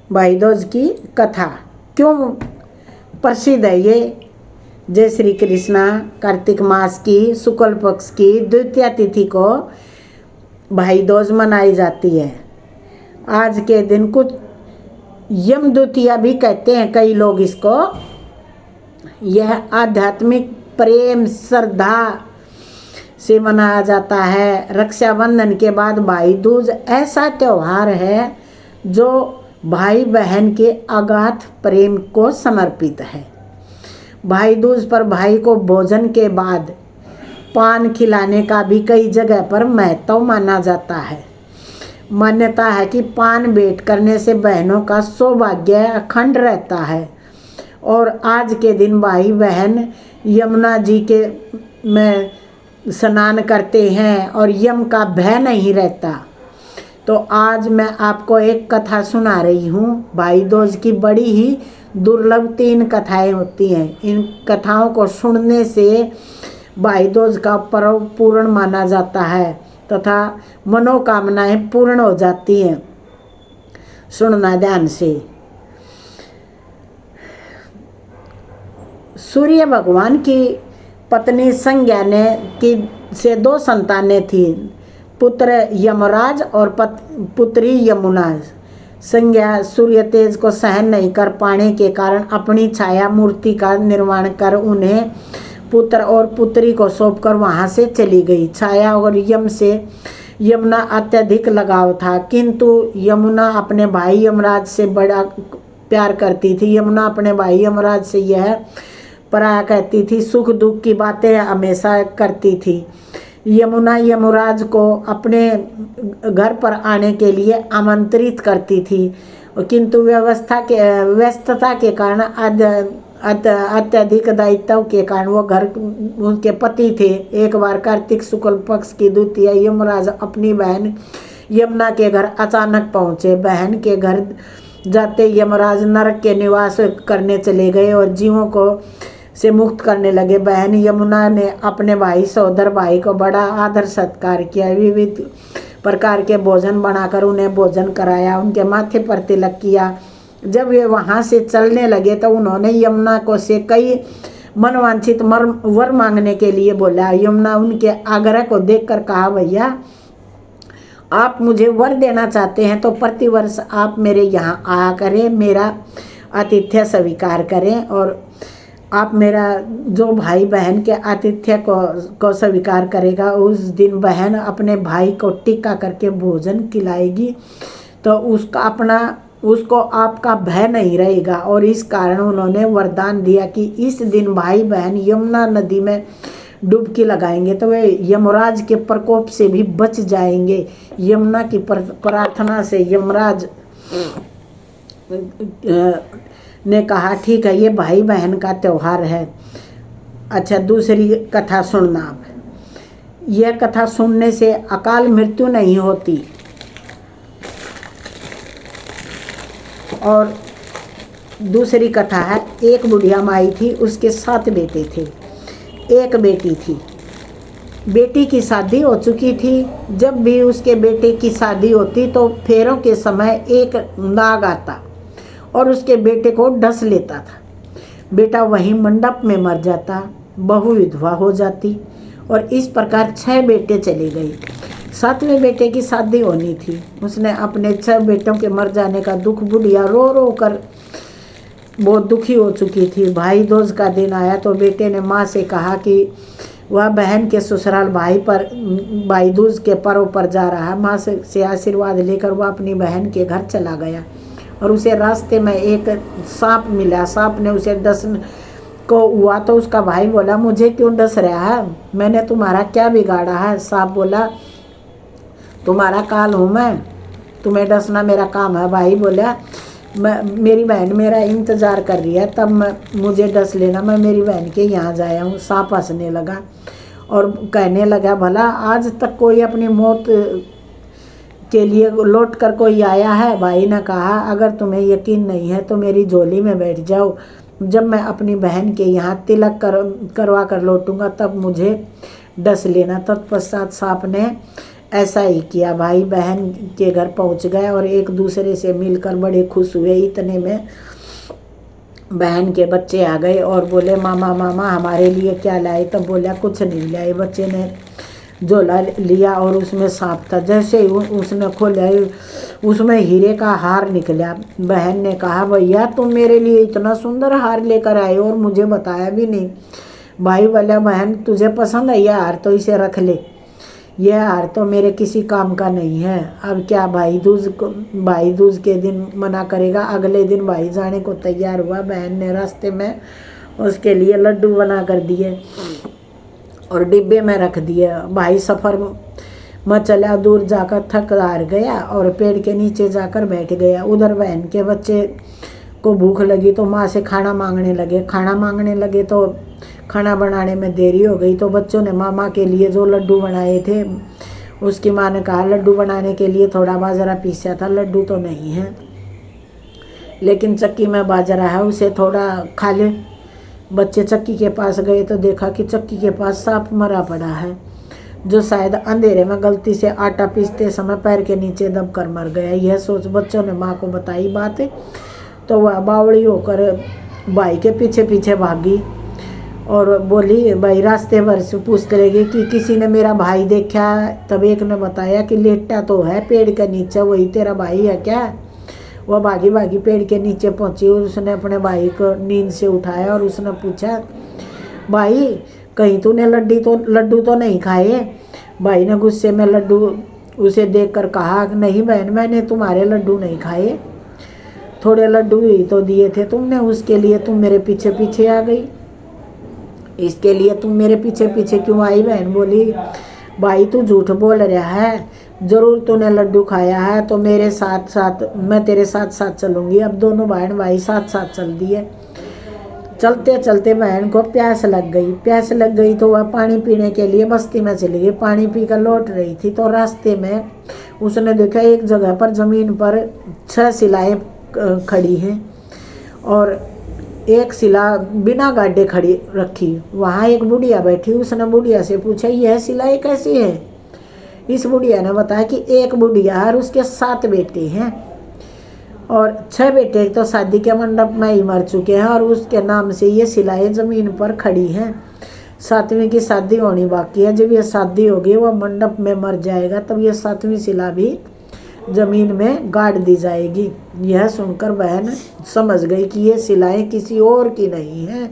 भाई दूज की कथा क्यों प्रसिद्ध है ये। जय श्री कृष्णा। कार्तिक मास की शुक्ल पक्ष की द्वितीया तिथि को भाई दूज मनाई जाती है। आज के दिन कुछ यम द्वितीया भी कहते हैं कई लोग इसको। यह आध्यात्मिक प्रेम श्रद्धा से मनाया जाता है। रक्षाबंधन के बाद भाई दूज ऐसा त्योहार है जो भाई बहन के अगाध प्रेम को समर्पित है। भाई दूज पर भाई को भोजन के बाद पान खिलाने का भी कई जगह पर महत्व माना जाता है। मान्यता है कि पान भेंट करने से बहनों का सौभाग्य अखंड रहता है और आज के दिन भाई बहन यमुना जी के में स्नान करते हैं और यम का भय नहीं रहता। तो आज मैं आपको एक कथा सुना रही हूँ। भाई दूज की बड़ी ही दुर्लभ 3 कथाएं होती हैं। इन कथाओं को सुनने से भाई दूज का पर्व पूर्ण माना जाता है तथा मनोकामनाएं पूर्ण हो जाती हैं। सुनना ध्यान से। सूर्य भगवान की पत्नी संज्ञा ने की से 2 संतानें थीं, पुत्र यमराज और पुत्री यमुना। संज्ञा सूर्य तेज को सहन नहीं कर पाने के कारण अपनी छाया मूर्ति का निर्माण कर उन्हें पुत्र और पुत्री को सौंपकर वहां से चली गई। छाया और यम से यमुना अत्यधिक लगाव था, किंतु यमुना अपने भाई यमराज से बड़ा प्यार करती थी। यमुना अपने भाई यमराज से यह पराया कहती थी, सुख दुख की बातें हमेशा करती थी। यमुना यमराज को अपने घर पर आने के लिए आमंत्रित करती थी, किंतु व्यस्तता के कारण अत्यधिक दायित्व के कारण वो घर उनके पति थे। एक बार कार्तिक शुक्ल पक्ष की द्वितीया यमराज अपनी बहन यमुना के घर अचानक पहुँचे। बहन के घर जाते यमराज नरक के निवास करने चले गए और जीवों को से मुक्त करने लगे। बहन यमुना ने अपने भाई सहोदर भाई को बड़ा आदर सत्कार किया। विविध प्रकार के भोजन बनाकर उन्हें भोजन कराया, उनके माथे पर तिलक किया। जब वे वहां से चलने लगे तो उन्होंने यमुना को से कई मनवांछित वर मांगने के लिए बोला। यमुना उनके आग्रह को देखकर कहा, भैया आप मुझे वर देना चाहते हैं तो प्रतिवर्ष आप मेरे यहाँ आया करें, मेरा आतिथ्य स्वीकार करें और आप मेरा जो भाई बहन के आतिथ्य को स्वीकार करेगा उस दिन बहन अपने भाई को टिक्का करके भोजन खिलाएगी तो उसको आपका भय नहीं रहेगा। और इस कारण उन्होंने वरदान दिया कि इस दिन भाई बहन यमुना नदी में डुबकी लगाएंगे तो वे यमराज के प्रकोप से भी बच जाएंगे। यमुना की प्रार्थना से यमराज ने कहा, ठीक है, ये भाई बहन का त्योहार है। अच्छा, दूसरी कथा सुनना आप। यह कथा सुनने से अकाल मृत्यु नहीं होती। और दूसरी कथा है, एक बुढ़िया माई थी, उसके 7 बेटे थे, एक बेटी थी। बेटी की शादी हो चुकी थी। जब भी उसके बेटे की शादी होती तो फेरों के समय एक नाग आता और उसके बेटे को डस लेता था। बेटा वहीं मंडप में मर जाता, बहू विधवा हो जाती और इस प्रकार 6 बेटे चले गए। 7वें बेटे की शादी होनी थी। उसने अपने 6 बेटों के मर जाने का दुख बुढ़िया रो रो कर बहुत दुखी हो चुकी थी। भाई दूज का दिन आया तो बेटे ने माँ से कहा कि वह बहन के ससुराल भाई दूज के पर्व पर जा रहा है। माँ से आशीर्वाद लेकर वह अपनी बहन के घर चला गया और उसे रास्ते में एक सांप मिला। सांप ने उसे डसने को हुआ तो उसका भाई बोला, मुझे क्यों डस रहा है, मैंने तुम्हारा क्या बिगाड़ा है। सांप बोला, तुम्हारा काल हूँ मैं, तुम्हें डसना मेरा काम है। भाई बोला, मेरी बहन मेरा इंतज़ार कर रही है, तब मुझे डस लेना, मैं मेरी बहन के यहाँ जाया हूँ। सांप हंसने लगा और कहने लगा, भला आज तक कोई अपनी मौत के लिए लौट कर कोई आया है। भाई ने कहा, अगर तुम्हें यकीन नहीं है तो मेरी झोली में बैठ जाओ, जब मैं अपनी बहन के यहाँ तिलक करवा कर लौटूंगा तब मुझे डस लेना। तत्पश्चात सांप ने ऐसा ही किया। भाई बहन के घर पहुंच गए और एक दूसरे से मिलकर बड़े खुश हुए। इतने में बहन के बच्चे आ गए और बोले मामा मामा हमारे लिए क्या लाए। तब बोला कुछ नहीं लाए। बच्चे ने झोला लिया और उसमें सांप था। जैसे ही उसने खोला उसमें हीरे का हार निकला। बहन ने कहा भैया तुम मेरे लिए इतना सुंदर हार लेकर आए और मुझे बताया भी नहीं। भाई बोला बहन तुझे पसंद है यह हार तो इसे रख ले, यह हार तो मेरे किसी काम का नहीं है। अब क्या भाई दूज के दिन मना करेगा। अगले दिन भाई जाने को तैयार हुआ। बहन ने रास्ते में उसके लिए लड्डू बना कर दिए और डिब्बे में रख दिए। भाई सफ़र में चला, दूर जाकर थक हार गया और पेड़ के नीचे जाकर बैठ गया। उधर बहन के बच्चे को भूख लगी तो माँ से खाना मांगने लगे तो खाना बनाने में देरी हो गई। तो बच्चों ने मामा के लिए जो लड्डू बनाए थे उसकी माँ ने कहा लड्डू बनाने के लिए थोड़ा बाजरा पीसा था, लड्डू तो नहीं है लेकिन चक्की में बाजरा है, उसे थोड़ा खा ले। बच्चे चक्की के पास गए तो देखा कि चक्की के पास सांप मरा पड़ा है, जो शायद अंधेरे में गलती से आटा पीसते समय पैर के नीचे दब कर मर गया। यह सोच बच्चों ने माँ को बताई बात, तो वह बावड़ी होकर भाई के पीछे पीछे भागी और बोली भाई रास्ते भर से पूछ करेगी कि किसी ने मेरा भाई देखा। तब एक ने बताया कि लेटा तो है पेड़ के नीचे, वही तेरा भाई है क्या। वह भागी भागी पेड़ के नीचे पहुंची और उसने अपने भाई को नींद से उठाया और उसने पूछा भाई कहीं तूने लड्डू तो नहीं खाए। भाई ने गुस्से में लड्डू उसे देखकर कहा नहीं बहन मैंने तुम्हारे लड्डू नहीं खाए, थोड़े लड्डू ही तो दिए थे तुमने, उसके लिए तुम मेरे पीछे पीछे आ गई। इसके लिए तुम मेरे पीछे पीछे क्यों आई। बहन बोली भाई तू झूठ बोल रहा है, जरूर तूने लड्डू खाया है तो मेरे साथ साथ मैं तेरे साथ साथ चलूँगी। अब दोनों बहन भाई साथ साथ चल दिए। चलते चलते बहन को प्यास लग गई तो वह पानी पीने के लिए बस्ती में चली गई। पानी पीकर लौट रही थी तो रास्ते में उसने देखा एक जगह पर ज़मीन पर 6 शिलाएँ खड़ी हैं और एक शिला बिना गाड्डे खड़ी रखी। वहाँ एक बुढ़िया बैठी। उसने बुढ़िया से पूछा यह शिलाएँ कैसी है। इस बुढ़िया ने बताया कि एक बुढ़िया और उसके 7 बेटे हैं और 6 बेटे तो शादी के मंडप में ही मर चुके हैं और उसके नाम से ये शिलाएँ ज़मीन पर खड़ी हैं। 7वीं की शादी होनी बाकी है। जब ये शादी होगी वह मंडप में मर जाएगा तब ये 7वीं शिला भी ज़मीन में गाड़ दी जाएगी। यह सुनकर बहन समझ गई कि ये शिलाएँ किसी और की नहीं हैं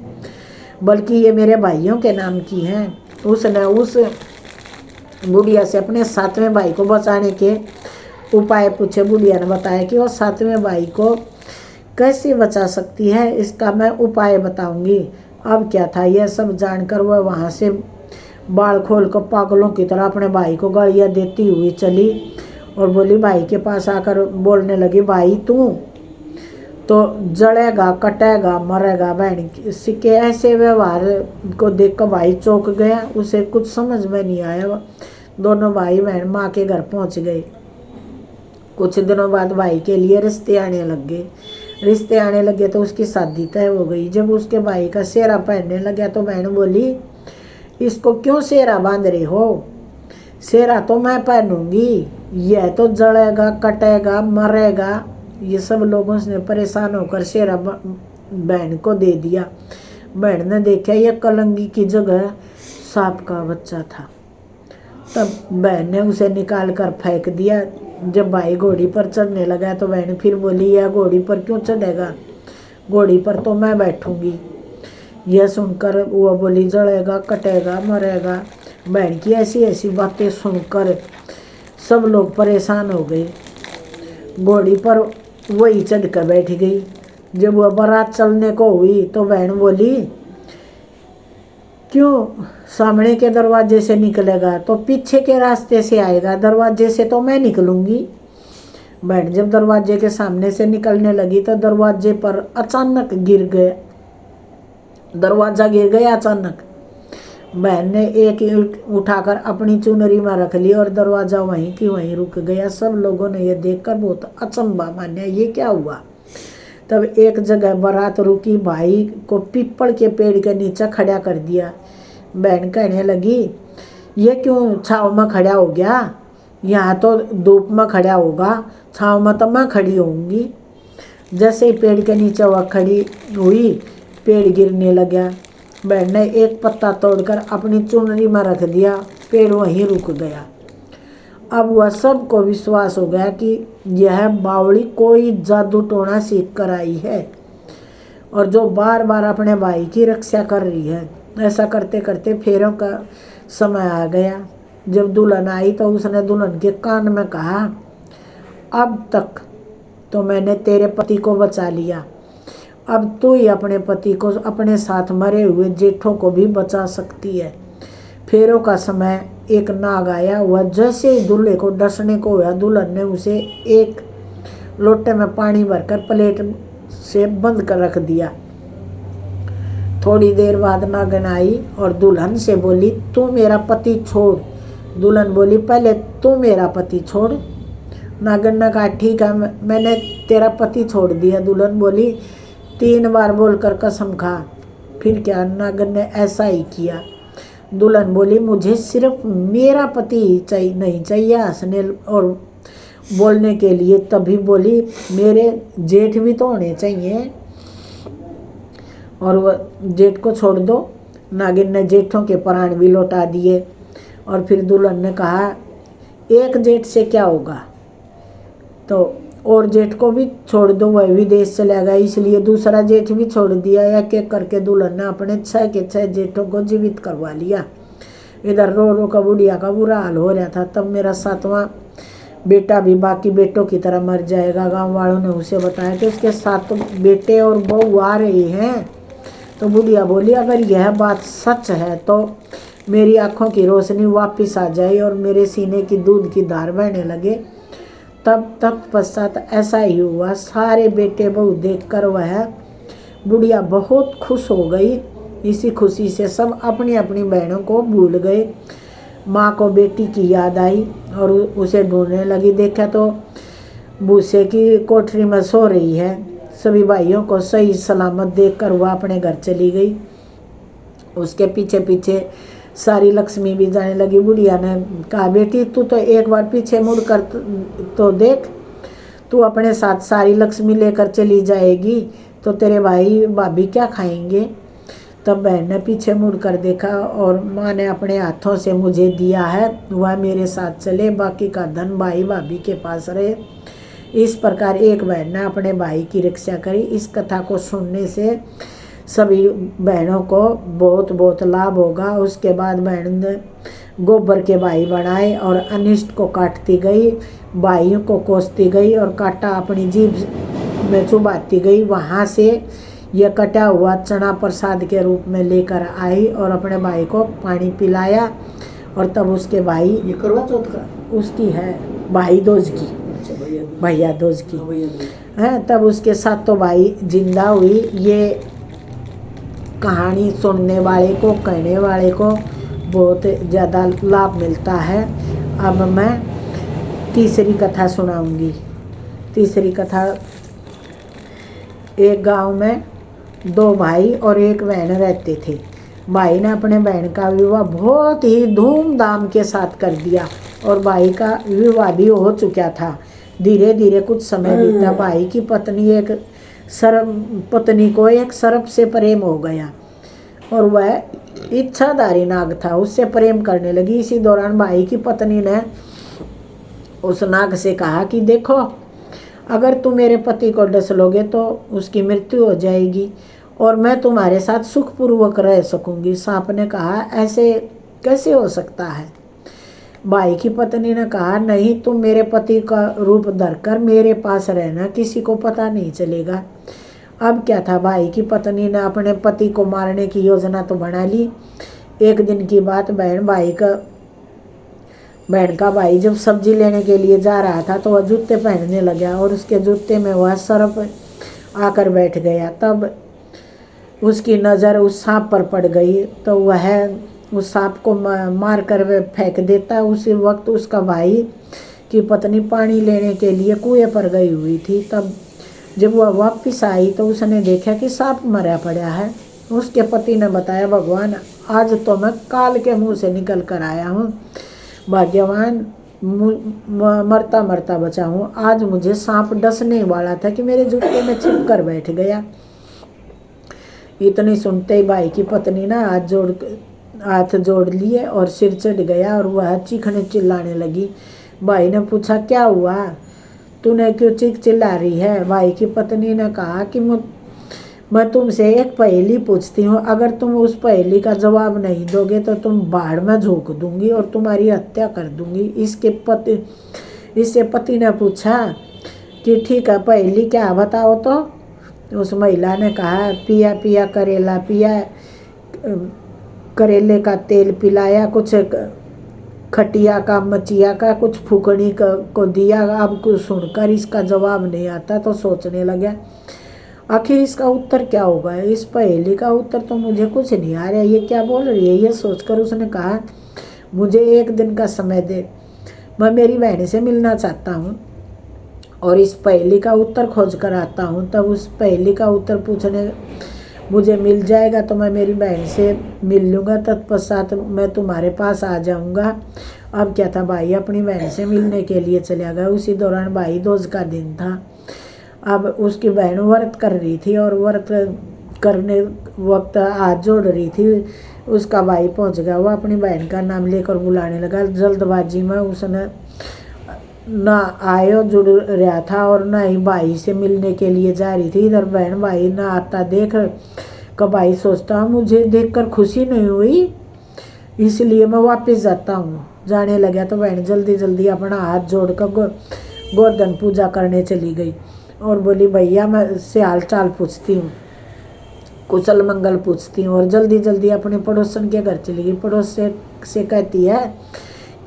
बल्कि ये मेरे भाइयों के नाम की हैं। उसने उस बुढ़िया से अपने 7वें भाई को बचाने के उपाय पूछे। बुढ़िया ने बताया कि वह 7वें भाई को कैसे बचा सकती है, इसका मैं उपाय बताऊंगी। अब क्या था यह सब जानकर वह वहाँ से बाल खोल कर पागलों की तरह अपने भाई को गालियाँ देती हुई चली और बोली भाई के पास आकर बोलने लगी भाई तू तो जड़ेगा कटेगा मरेगा। बहन के ऐसे व्यवहार को देखकर भाई चौंक गया, उसे कुछ समझ में नहीं आया। दोनों भाई बहन माँ के घर पहुँच गए। कुछ दिनों बाद भाई के लिए रिश्ते आने लगे तो उसकी शादी तय हो गई। जब उसके भाई का सेहरा पहनने लगा तो बहन बोली इसको क्यों सेहरा बांध रहे हो, सेहरा तो मैं पहनूंगी, यह तो जड़ेगा कटेगा मरेगा। ये सब लोगों से परेशान होकर सेहरा बहन को दे दिया। बहन ने देखा यह कलंगी की जगह सांप का बच्चा था। तब बहन ने उसे निकाल कर फेंक दिया। जब भाई घोड़ी पर चढ़ने लगा तो बहन फिर बोली यह घोड़ी पर क्यों चढ़ेगा, घोड़ी पर तो मैं बैठूंगी। यह सुनकर वो बोली जड़ेगा कटेगा मरेगा। बहन की ऐसी ऐसी बातें सुनकर सब लोग परेशान हो गए। घोड़ी पर वही चढ़ कर बैठ गई। जब वह बारात चलने को हुई तो बहन बोली क्यों सामने के दरवाजे से निकलेगा, तो पीछे के रास्ते से आएगा, दरवाजे से तो मैं निकलूंगी। बहन जब दरवाजे के सामने से निकलने लगी तो दरवाजे पर अचानक दरवाजा गिर गया अचानक। बहन ने एक ईंट उठाकर अपनी चुनरी में रख ली और दरवाजा वहीं की वहीं रुक गया। सब लोगों ने यह देखकर बहुत अचंभा माना, ये क्या हुआ। तब एक जगह बारात रुकी, भाई को पीपल के पेड़ के नीचे खड़ा कर दिया। बहन कहने लगी ये क्यों छाव में खड़ा हो गया, यहाँ तो धूप में खड़ा होगा, छाँव में तो मैं खड़ी होंगी। जैसे ही पेड़ के नीचे वह खड़ी हुई, पेड़ गिरने लगा। बहन ने एक पत्ता तोड़कर अपनी चुनरी में रख दिया, पेड़ वहीं रुक गया। अब वह सबको विश्वास हो गया कि यह बावड़ी कोई जादू टोना सीख कर आई है और जो बार बार अपने भाई की रक्षा कर रही है। ऐसा करते करते फेरों का समय आ गया। जब दुल्हन आई तो उसने दुल्हन के कान में कहा, अब तक तो मैंने तेरे पति को बचा लिया, अब तू ही अपने पति को अपने साथ मरे हुए जेठों को भी बचा सकती है। फेरों का समय एक नाग आया। वह जैसे ही दूल्हे को डसने को हुआ, दुल्हन ने उसे एक लोटे में पानी भरकर प्लेट से बंद कर रख दिया। थोड़ी देर बाद नागिन आई और दुल्हन से बोली, तू मेरा पति छोड़। दुल्हन बोली, पहले तू मेरा पति छोड़। नागिन ने कहा, ठीक है, मैंने तेरा पति छोड़ दिया। दुल्हन बोली, 3 बार बोलकर कसम खा। फिर क्या? नागिन ने ऐसा ही किया। दुल्हन बोली, मुझे सिर्फ मेरा पति चाहिए, नहीं चाहिए हंसने और बोलने के लिए। तभी बोली, मेरे जेठ भी तो होने चाहिए और वह जेठ को छोड़ दो। नागिन ने जेठों के प्राण भी लौटा दिए और फिर दुल्हन ने कहा, एक जेठ से क्या होगा, तो और जेठ को भी छोड़ दो, वह विदेश चला गया, इसलिए दूसरा जेठ भी छोड़ दिया। एक एक करके दुल्हन ने अपने 6 के 6 जेठों को जीवित करवा लिया। इधर रो रो का बुढ़िया का बुरा हाल हो रहा था। तब मेरा 7वां बेटा भी बाकी बेटों की तरह मर जाएगा। गांव वालों ने उसे बताया कि उसके 7 बेटे और बहू आ रहे हैं। तो बुढ़िया बोली, अगर यह बात सच है तो मेरी आँखों की रोशनी वापस आ जाए और मेरे सीने की दूध की धार बहने लगे। तब तत्पश्चात ऐसा ही हुआ। सारे बेटे बहू देखकर वह बुढ़िया बहुत खुश हो गई। इसी खुशी से सब अपनी अपनी बहनों को भूल गए। माँ को बेटी की याद आई और उसे ढूंढने लगी। देखा तो भूसे की कोठरी में सो रही है। सभी भाइयों को सही सलामत देखकर वह अपने घर चली गई। उसके पीछे पीछे सारी लक्ष्मी भी जाने लगी। बुढ़िया ने कहा, बेटी तू तो एक बार पीछे मुड़ कर तो देख, तू अपने साथ सारी लक्ष्मी लेकर चली जाएगी तो तेरे भाई भाभी क्या खाएंगे। तब बहन ने पीछे मुड़ कर देखा और माँ ने अपने हाथों से मुझे दिया है, वह मेरे साथ चले, बाकी का धन भाई भाभी के पास रहे। इस प्रकार एक बहन ने अपने भाई की रक्षा करी। इस कथा को सुनने से सभी बहनों को बहुत बहुत लाभ होगा। उसके बाद बहन ने गोबर के भाई बनाए और अनिष्ट को काटती गई, भाइयों को कोसती गई और कांटा अपनी जीभ में चुभाती गई। वहाँ से यह कटा हुआ चना प्रसाद के रूप में लेकर आई और अपने भाई को पानी पिलाया। और तब उसके भाई, ये करवा चौथ का उसकी है भाई दूज की, भैया दूज की है। तब उसके 7 भाई जिंदा हुई। ये कहानी सुनने वाले को, कहने वाले को बहुत ज़्यादा लाभ मिलता है। अब मैं तीसरी कथा सुनाऊंगी। तीसरी कथा, एक गांव में 2 भाई और एक बहन रहते थे। भाई ने अपने बहन का विवाह बहुत ही धूमधाम के साथ कर दिया और भाई का विवाह भी हो चुका था। धीरे धीरे कुछ समय बीता। भाई की पत्नी को एक सर्प से प्रेम हो गया और वह इच्छाधारी नाग था, उससे प्रेम करने लगी। इसी दौरान भाई की पत्नी ने उस नाग से कहा कि देखो, अगर तुम मेरे पति को डस लोगे तो उसकी मृत्यु हो जाएगी और मैं तुम्हारे साथ सुखपूर्वक रह सकूंगी। सांप ने कहा, ऐसे कैसे हो सकता है। भाई की पत्नी ने कहा, नहीं, तुम मेरे पति का रूप धरकर मेरे पास रहना, किसी को पता नहीं चलेगा। अब क्या था, भाई की पत्नी ने अपने पति को मारने की योजना तो बना ली। एक दिन की बात, बहन का भाई जब सब्जी लेने के लिए जा रहा था तो वह जूते पहनने लगा और उसके जूते में वह सर्प आकर बैठ गया। तब उसकी नज़र उस सांप पर पड़ गई तो वह उस सांप को मार कर फेंक देता। उसी वक्त उसका भाई की पत्नी पानी लेने के लिए कुएं पर गई हुई थी। तब जब वह वापस आई तो उसने देखा कि सांप मरा पड़ा है। उसके पति ने बताया, भगवान, आज तो मैं काल के मुंह से निकल कर आया हूँ। भाग्यवान मरता मरता बचा हूँ। आज मुझे सांप डसने वाला था कि मेरे जूते में छिप कर बैठ गया। इतनी सुनते ही भाई की पत्नी ना हाथ जोड़ लिए और सिर चढ़ गया और वह चीखने चिल्लाने लगी। भाई ने पूछा, क्या हुआ, तूने क्यों चीख चिल्ला रही है? भाई की पत्नी ने कहा कि मैं तुमसे एक पहेली पूछती हूँ, अगर तुम उस पहेली का जवाब नहीं दोगे तो तुम बाढ़ में झोंक दूंगी और तुम्हारी हत्या कर दूंगी। इससे पति ने पूछा कि ठीक है, पहेली क्या बताओ तो। उस महिला ने कहा, पिया पिया करेला पिया, करेले का तेल पिलाया, कुछ खटिया का मचिया का, कुछ फूकनी को दिया। अब कुछ सुनकर इसका जवाब नहीं आता तो सोचने लगा, आखिर इसका उत्तर क्या होगा? इस पहेली का उत्तर तो मुझे कुछ नहीं आ रहा, ये क्या बोल रही है? ये सोचकर उसने कहा, मुझे एक दिन का समय दे, मैं मेरी बहन से मिलना चाहता हूँ और इस पहेली का उत्तर खोज कर आता हूँ। तब उस पहेली का उत्तर पूछने मुझे मिल जाएगा तो मैं मेरी बहन से मिल लूँगा, तत्पश्चात मैं तुम्हारे पास आ जाऊँगा। अब क्या था, भाई अपनी बहन से मिलने के लिए चला गया। उसी दौरान भाई दूज का दिन था। अब उसकी बहन व्रत कर रही थी और व्रत करने वक्त हाथ जोड़ रही थी। उसका भाई पहुंच गया, वो अपनी बहन का नाम लेकर बुलाने लगा। जल्दबाजी में उसने ना आयो जुड़ रहा था और ना ही भाई से मिलने के लिए जा रही थी। इधर बहन भाई ना आता देख का भाई सोचता, मुझे देखकर खुशी नहीं हुई, इसलिए मैं वापस जाता हूँ। जाने लगा तो बहन जल्दी जल्दी अपना हाथ जोड़कर गोवर्धन पूजा करने चली गई और बोली, भैया मैं से हाल चाल पूछती हूँ, कुशल मंगल पूछती हूँ। और जल्दी जल्दी अपने पड़ोसन के घर चली गई। पड़ोस से कहती है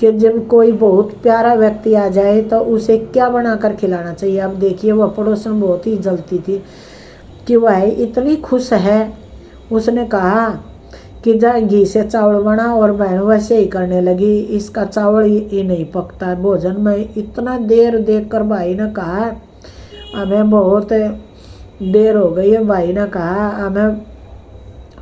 कि जब कोई बहुत प्यारा व्यक्ति आ जाए तो उसे क्या बनाकर खिलाना चाहिए। अब देखिए, वह पड़ोसन बहुत ही जलती थी कि वह इतनी खुश है। उसने कहा कि जा घी से चावल बना, और बहन वैसे ही करने लगी। इसका चावल ही नहीं पकता भोजन में। इतना देर देखकर भाई ने कहा, हमें बहुत देर हो गई है। भाई ने कहा,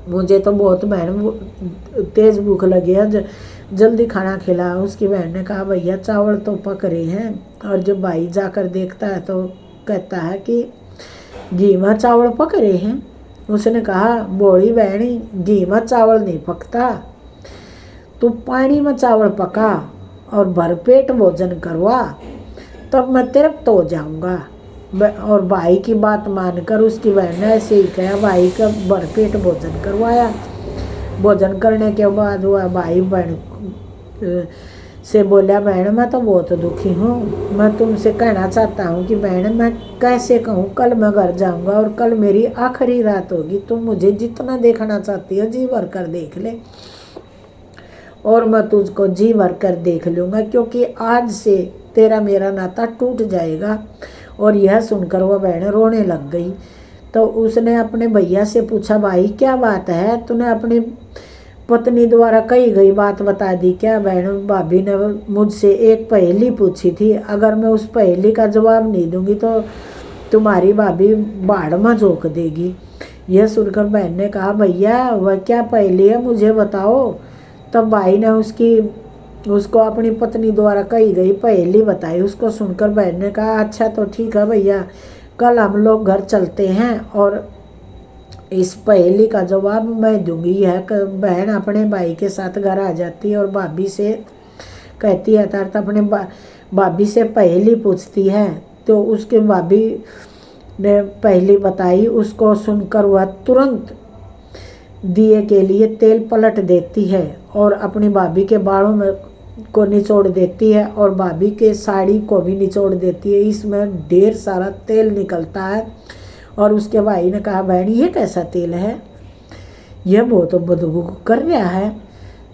मुझे तो बहुत बहन तेज भूख लगी है, जल्दी खाना खिला। उसकी बहन ने कहा, भैया चावल तो पक रहे हैं। और जब भाई जाकर देखता है तो कहता है कि घी में चावल पक रहे हैं। उसने कहा, बोली बहनी, घी में चावल नहीं पकता, तू पानी में चावल पका और भरपेट भोजन करवा, तब मैं तृप्त हो जाऊंगा। और भाई की बात मानकर उसकी बहन ने ऐसे ही कहा, भाई का भरपेट भोजन करवाया। भोजन करने के बाद वह भाई बहन से बोला, बहन मैं तो बहुत दुखी हूँ, मैं तुमसे कहना चाहता हूँ कि बहन मैं कैसे कहूँ, कल मैं घर जाऊँगा और कल मेरी आखिरी रात होगी। तुम मुझे जितना देखना चाहती हो जी भर कर देख ले और मैं तुझको जी भर कर देख लूँगा, क्योंकि आज से तेरा मेरा नाता टूट जाएगा। और यह सुनकर वह बहन रोने लग गई। तो उसने अपने भैया से पूछा, भाई क्या बात है, तूने अपनी पत्नी द्वारा कही गई बात बता दी क्या? बहन भाभी ने मुझसे एक पहेली पूछी थी, अगर मैं उस पहेली का जवाब नहीं दूंगी तो तुम्हारी भाभी बाढ़ में झोंक देगी। यह सुनकर बहन ने कहा, भैया वह क्या पहेली है, मुझे बताओ। तब भाई ने उसको अपनी पत्नी द्वारा कही गई पहेली बताई। उसको सुनकर बहन ने कहा, अच्छा तो ठीक है भैया, कल हम लोग घर चलते हैं और इस पहेली का जवाब मैं दूंगी। यह बहन अपने भाई के साथ घर आ जाती है और भाभी से कहती है, अर्थात अपने भाभी से पहेली पूछती है। तो उसके भाभी ने पहेली बताई। उसको सुनकर वह तुरंत दिए के लिए तेल पलट देती है और अपनी भाभी के बालों में को निचोड़ देती है और भाभी के साड़ी को भी निचोड़ देती है। इसमें ढेर सारा तेल निकलता है। और उसके भाई ने कहा, बहन ये कैसा तेल है, यह बहुत बदबू कर रहा है।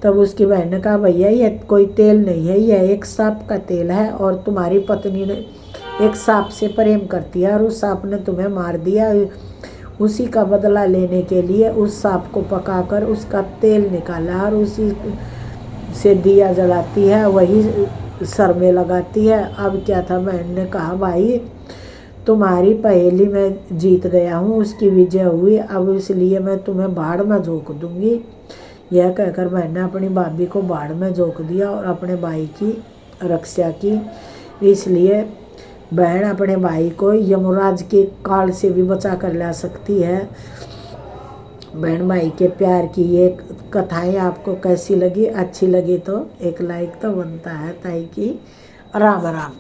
तब उसकी बहन ने कहा, भैया यह कोई तेल नहीं है, यह एक सांप का तेल है और तुम्हारी पत्नी ने एक सांप से प्रेम करती है और उस सांप ने तुम्हें मार दिया। उसी का बदला लेने के लिए उस सांप को पकाकर उसका तेल निकाला और उसी से दिया जलाती है, वही सर में लगाती है। अब क्या था, बहन ने कहा, भाई तुम्हारी पहेली में जीत गया हूँ, उसकी विजय हुई, अब इसलिए मैं तुम्हें बाढ़ में झोंक दूंगी। यह कहकर बहन ने अपनी भाभी को बाढ़ में झोंक दिया और अपने भाई की रक्षा की। इसलिए बहन अपने भाई को यमराज के काल से भी बचा कर ला सकती है। बहन भाई के प्यार की ये कथाएं आपको कैसी लगी? अच्छी लगी तो एक लाइक तो बनता है ताई की। राम राम।